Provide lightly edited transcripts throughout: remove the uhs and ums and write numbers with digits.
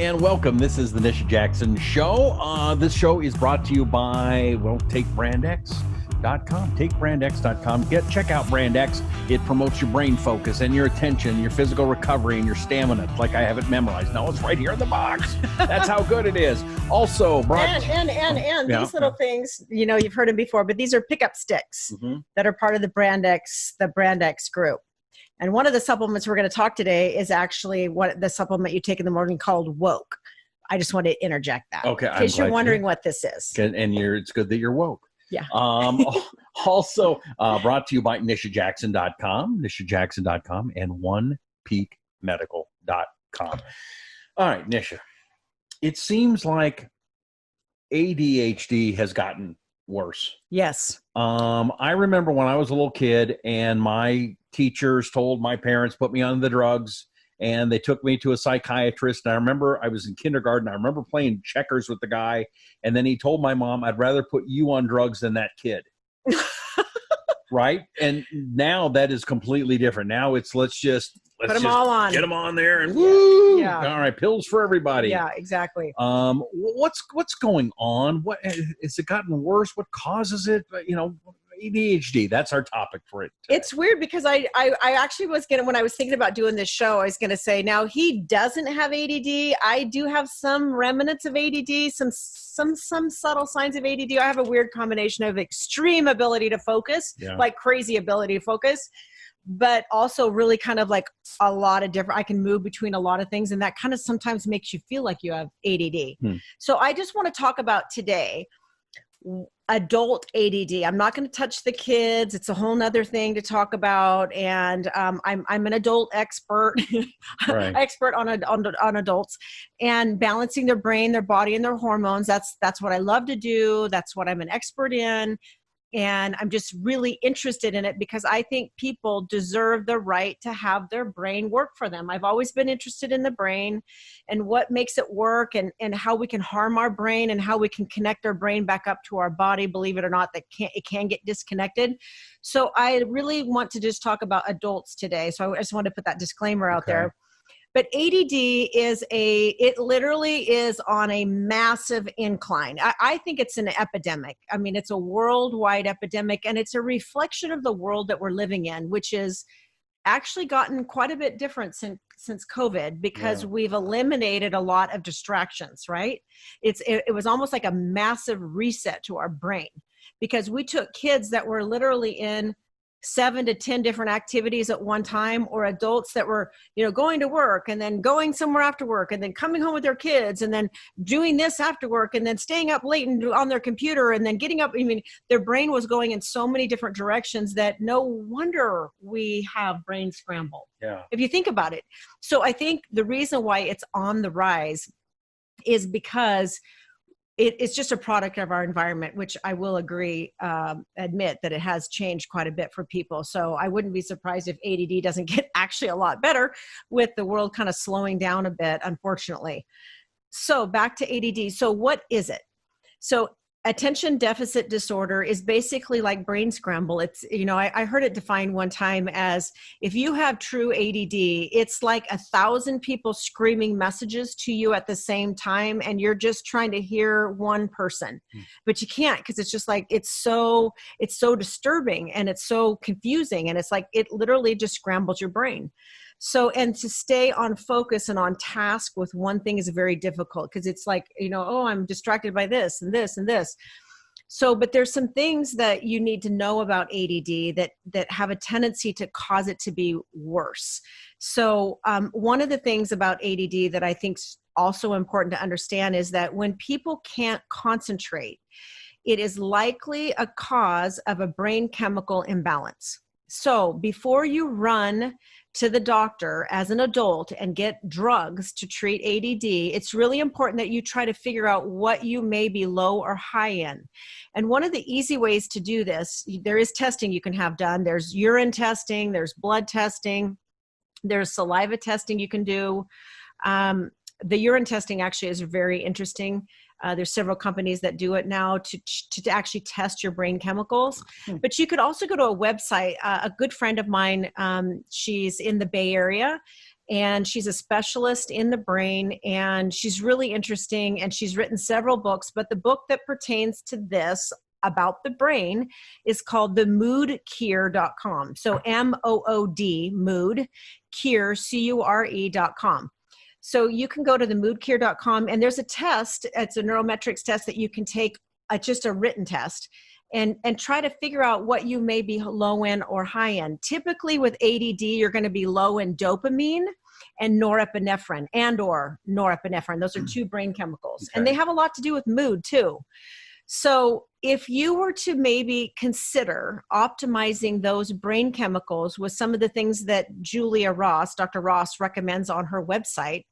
and welcome. This is the Nisha Jackson Show. This show is brought to you by, TakeBrandX.com. TakeBrandX.com. Check out Brand X. It promotes your brain focus and your attention, your physical recovery, and your stamina. It's like I have it memorized. No, it's right here in the box. That's how good it is. Also, these little things, you've heard them before, but these are pickup sticks that are part of the Brand X group. And one of the supplements we're going to talk today is actually the supplement you take in the morning called Woke. I just want to interject that. Okay. In case you're wondering what this is. And it's good that you're woke. Yeah. Also brought to you by NishaJackson.com, NishaJackson.com, and OnePeakMedical.com. All right, Nisha. It seems like ADHD has gotten worse. Yes. I remember when I was a little kid and my teachers told my parents, put me on the drugs, and they took me to a psychiatrist. And I remember I was in kindergarten. I remember playing checkers with the guy. And then he told my mom, I'd rather put you on drugs than that kid. Right? And now that is completely different. Now it's let's just all on. Get them on there and woo! Yeah. All right, pills for everybody. Yeah, exactly. What's going on? What has it gotten worse? What causes it? ADHD, that's our topic for it today. It's weird because I actually was when I was thinking about doing this show, I was going to say, now he doesn't have ADD. I do have some remnants of ADD, some subtle signs of ADD. I have a weird combination of extreme ability to focus, like crazy ability to focus, but also really kind of like a lot of different, I can move between a lot of things. And that kind of sometimes makes you feel like you have ADD. So I just want to talk about today adult ADD. I'm not going to touch the kids. It's a whole nother thing to talk about. And I'm an adult expert, expert on adults and balancing their brain, their body, and their hormones. That's what I love to do. That's what I'm an expert in. And I'm just really interested in it because I think people deserve the right to have their brain work for them. I've always been interested in the brain and what makes it work and how we can harm our brain and how we can connect our brain back up to our body. Believe it or not, it can get disconnected. So I really want to just talk about adults today. So I just want to put that disclaimer out there. But ADD it literally is on a massive incline. I think it's an epidemic. I mean, it's a worldwide epidemic, and it's a reflection of the world that we're living in, which is actually gotten quite a bit different since COVID because we've eliminated a lot of distractions, right? It was almost like a massive reset to our brain because we took kids that were literally in 7 to 10 different activities at one time, or adults that were, going to work and then going somewhere after work and then coming home with their kids and then doing this after work and then staying up late and on their computer and then getting up. I mean, their brain was going in so many different directions that no wonder we have brain scramble. Yeah. If you think about it. So I think the reason why it's on the rise is because it's just a product of our environment, which I will admit that it has changed quite a bit for people. So I wouldn't be surprised if ADD doesn't get actually a lot better with the world kind of slowing down a bit, unfortunately. So back to ADD. So what is it? So attention deficit disorder is basically like brain scramble. It's, I heard it defined one time as if you have true ADD, it's like 1,000 people screaming messages to you at the same time. And you're just trying to hear one person, but you can't because it's just like, it's so disturbing and it's so confusing. And it's like, it literally just scrambles your brain. So, and to stay on focus and on task with one thing is very difficult because it's like, I'm distracted by this and this and this. So, but there's some things that you need to know about ADD that have a tendency to cause it to be worse. So, one of the things about ADD that I think is also important to understand is that when people can't concentrate, it is likely a cause of a brain chemical imbalance. So before you run to the doctor as an adult and get drugs to treat ADD, it's really important that you try to figure out what you may be low or high in. And one of the easy ways to do this, there is testing you can have done. There's urine testing, there's blood testing, there's saliva testing you can do. The urine testing actually is very interesting. There's several companies that do it now to actually test your brain chemicals. But you could also go to a website. A good friend of mine, she's in the Bay Area, and she's a specialist in the brain, and she's really interesting, and she's written several books, but the book that pertains to this about the brain is called the moodcure.com. So MOOD, mood, cure, CURE.com. So you can go to the moodcure.com, and there's a test. It's a neurometrics test that you can take, just a written test, and try to figure out what you may be low in or high in. Typically with ADD, you're going to be low in dopamine and norepinephrine or norepinephrine. Those are two brain chemicals. Okay. And they have a lot to do with mood too. So if you were to maybe consider optimizing those brain chemicals with some of the things that Dr. Ross recommends on her website,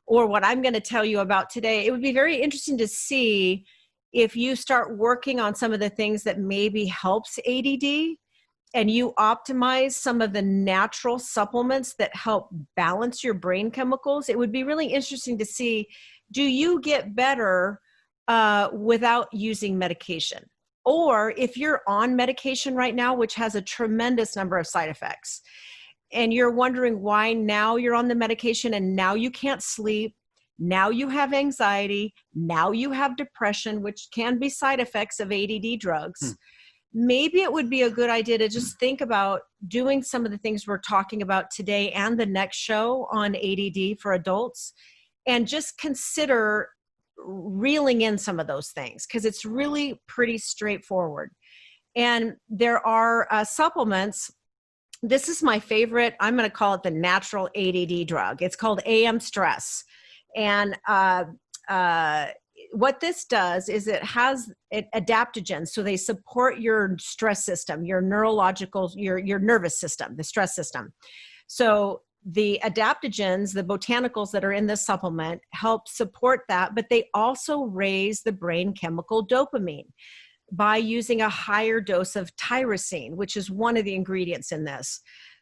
or what I'm going to tell you about today, it would be very interesting to see if you start working on some of the things that maybe helps ADD, and you optimize some of the natural supplements that help balance your brain chemicals. It would be really interesting to see, do you get better without using medication? Or if you're on medication right now, which has a tremendous number of side effects, and you're wondering why now you're on the medication and now you can't sleep, now you have anxiety, now you have depression, which can be side effects of ADD drugs. Maybe it would be a good idea to just think about doing some of the things we're talking about today and the next show on ADD for adults, and just consider reeling in some of those things, because it's really pretty straightforward. And there are supplements. This is my favorite. I'm going to call it the natural ADD drug. It's called AM Stress. And what this does is it has adaptogens. So they support your stress system, your neurological, your nervous system, the stress system. So the adaptogens, the botanicals that are in this supplement, help support that, but they also raise the brain chemical dopamine by using a higher dose of tyrosine, which is one of the ingredients in this.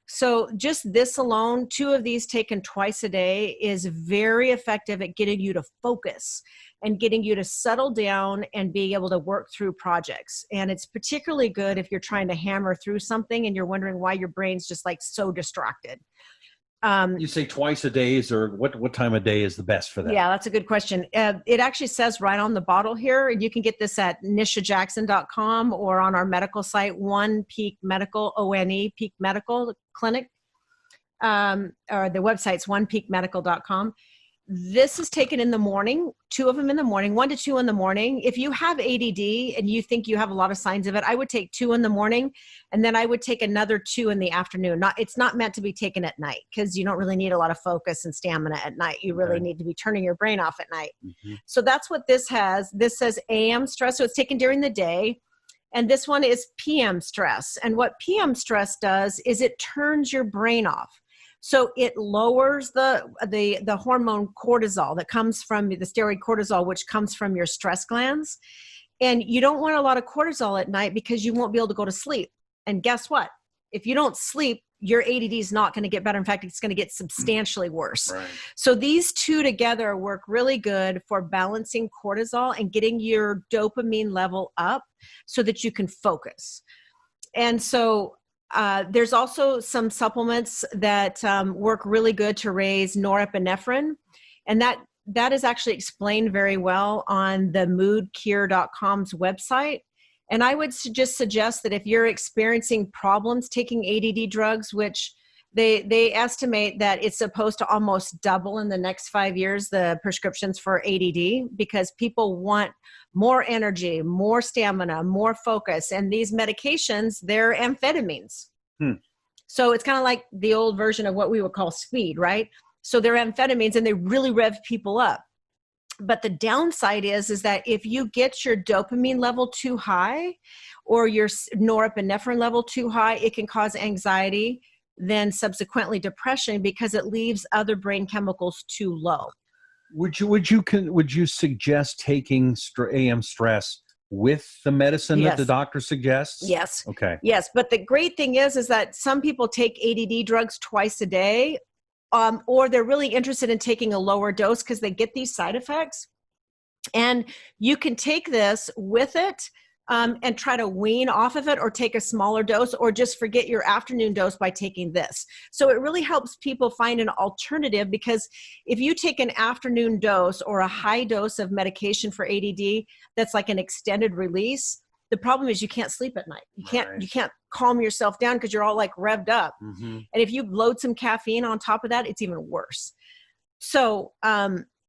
So just this alone, 2 of these taken twice a day, is very effective at getting you to focus and getting you to settle down and being able to work through projects. And it's particularly good if you're trying to hammer through something and you're wondering why your brain's just like so distracted. You say twice a day, or what time of day is the best for that? Yeah, that's a good question. It actually says right on the bottle here, and you can get this at nishajackson.com or on our medical site, One Peak Medical, ONE Peak Medical Clinic, or the website's onepeakmedical.com. This is taken in the morning, 2 of them in the morning, 1 to 2 in the morning. If you have ADD and you think you have a lot of signs of it, I would take 2 in the morning, and then I would take another 2 in the afternoon. It's not meant to be taken at night, because you don't really need a lot of focus and stamina at night. You really need to be turning your brain off at night. Mm-hmm. So that's what this has. This says AM Stress, so it's taken during the day. And this one is PM Stress. And what PM Stress does is it turns your brain off. So it lowers the hormone cortisol that comes from the steroid cortisol, which comes from your stress glands. And you don't want a lot of cortisol at night because you won't be able to go to sleep. And guess what? If you don't sleep, your ADD is not going to get better. In fact, it's going to get substantially worse. Right. So these 2 together work really good for balancing cortisol and getting your dopamine level up so that you can focus. And so there's also some supplements that work really good to raise norepinephrine. And that is actually explained very well on the moodcure.com's website. And I would just suggest that if you're experiencing problems taking ADD drugs, which they estimate that it's supposed to almost double in the next 5 years, the prescriptions for ADD, because people want more energy, more stamina, more focus. And these medications, they're amphetamines. So it's kind of like the old version of what we would call speed, right? So they're amphetamines and they really rev people up. But the downside is that if you get your dopamine level too high or your norepinephrine level too high, it can cause anxiety, then subsequently depression, because it leaves other brain chemicals too low. Would you suggest taking AM Stress with the medicine that the doctor suggests? Yes. Okay. Yes. But the great thing is that some people take ADD drugs twice a day, or they're really interested in taking a lower dose because they get these side effects. And you can take this with it, and try to wean off of it or take a smaller dose, or just forget your afternoon dose by taking this. So it really helps people find an alternative, because if you take an afternoon dose or a high dose of medication for ADD that's like an extended release, the problem is you can't sleep at night. You can't calm yourself down because you're all like revved up. Mm-hmm. And if you load some caffeine on top of that, it's even worse. So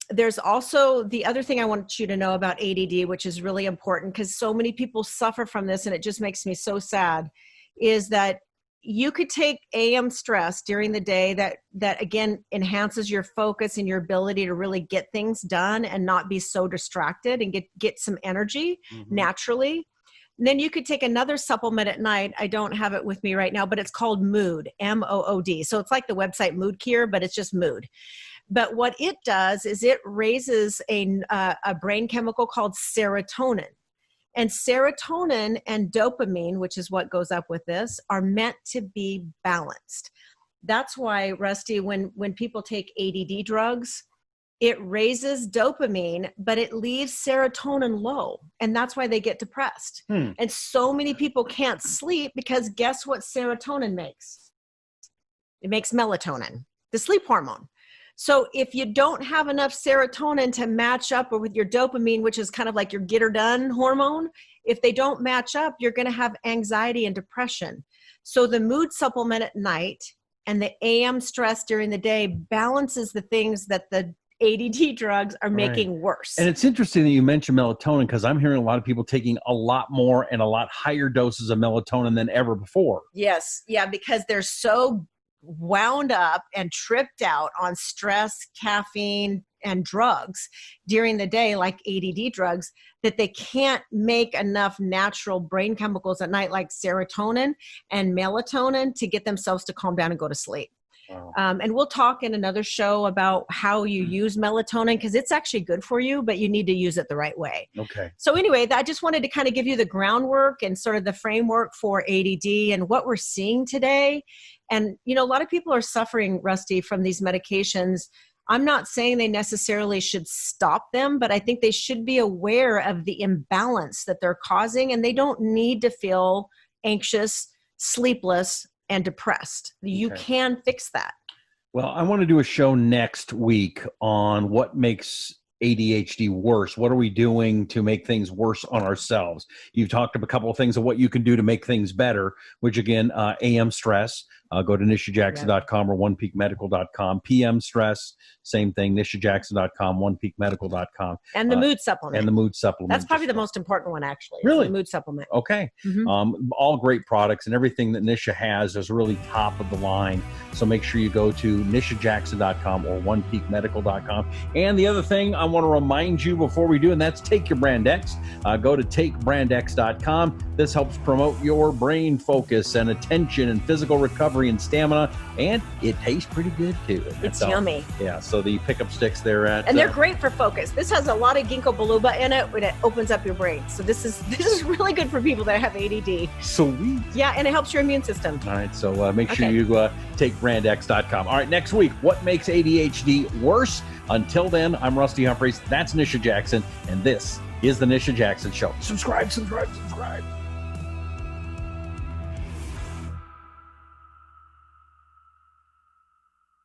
there's also the other thing I want you to know about ADD, which is really important because so many people suffer from this, and it just makes me so sad, is that you could take AM stress during the day that again enhances your focus and your ability to really get things done and not be so distracted and get some energy naturally. And then you could take another supplement at night. I don't have it with me right now, but it's called Mood, MOOD. So it's like the website Mood Cure, but it's just Mood. But what it does is it raises a brain chemical called serotonin. And serotonin and dopamine, which is what goes up with this, are meant to be balanced. That's why, Rusty, when people take ADD drugs, it raises dopamine, but it leaves serotonin low. And that's why they get depressed. And so many people can't sleep because guess what serotonin makes? It makes melatonin, the sleep hormone. So if you don't have enough serotonin to match up with your dopamine, which is kind of like your get her done hormone, if they don't match up, you're going to have anxiety and depression. So the mood supplement at night and the AM stress during the day balances the things that the ADD drugs are making worse. And it's interesting that you mentioned melatonin, because I'm hearing a lot of people taking a lot more and a lot higher doses of melatonin than ever before. Yes. Yeah, because they're so wound up and tripped out on stress, caffeine, and drugs during the day, like ADD drugs, that they can't make enough natural brain chemicals at night, like serotonin and melatonin, to get themselves to calm down and go to sleep. Wow. And we'll talk in another show about how you use melatonin, because it's actually good for you, but you need to use it the right way. Okay. So anyway, I just wanted to kind of give you the groundwork and sort of the framework for ADD and what we're seeing today. And, you know, a lot of people are suffering, Rusty, from these medications. I'm not saying they necessarily should stop them, but I think they should be aware of the imbalance that they're causing, and they don't need to feel anxious, sleepless, and depressed. You can fix that. Well, I want to do a show next week on what makes ADHD worse. What are we doing to make things worse on ourselves? You've talked about a couple of things of what you can do to make things better, which again, AM stress, go to nishajackson.com or onepeakmedical.com. PM stress, same thing, nishajackson.com, onepeakmedical.com. And the mood supplement. And the mood supplement. That's probably the most important one, actually. Really? The mood supplement. Okay. All great products, and everything that Nisha has is really top of the line. So make sure you go to nishajackson.com or onepeakmedical.com. And the other thing I want to remind you before we do, and that's Take Your Brand X. Go to takebrandx.com. This helps promote your brain focus and attention and physical recovery and stamina, and it tastes pretty good too. It's yummy. Yeah, so the pickup sticks there at, and they're great for focus. This has a lot of ginkgo biloba in it, when it opens up your brain. So this is really good for people that have ADD. Sweet. Yeah, and it helps your immune system. All right, so make sure you takebrandx.com. All right, next week, what makes ADHD worse? Until then, I'm Rusty Humphries. That's Nisha Jackson, and this is the Nisha Jackson Show. Subscribe.